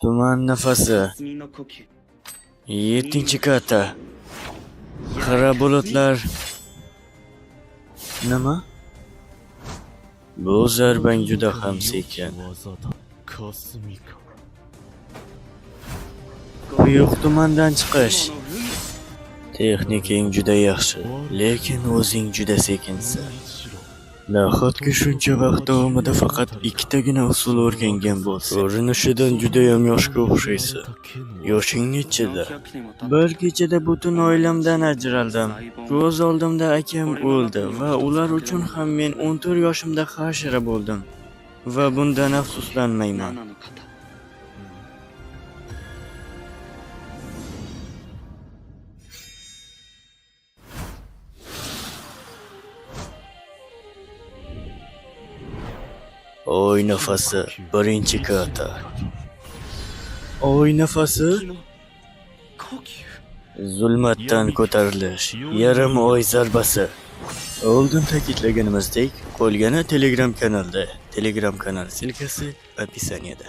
Tuman nafasi. 7-chi kata. Qora bulutlar. Nima? Bu zarbang juda ham sekin. Quyuq tumandan chiqish. Texniking juda yaxshi, lekin o'zing juda sekinsan. Nahotki shuncha vaqt davomida faqat ikkitagina usul o'rgangan bo'lsa. Ko'rinishidan juda ham yoshga o'xshaysan. Yoshing nechida? Bir kechada butun oilamdan ajraldim. Ko'z oldimda akam o'ldi va ular uchun ham men 14 yoshimda hashira bo'ldim. Va bundan afsuslanmayman. Oy nafasi, 1-chi kata. Oy nafasi, zulmatdan ko'tarilish, yarim oy zarbasi. Oldin ta'kidlaganimizdek, qolgani Telegram kanalda. Telegram kanal silkasi opisaniyada.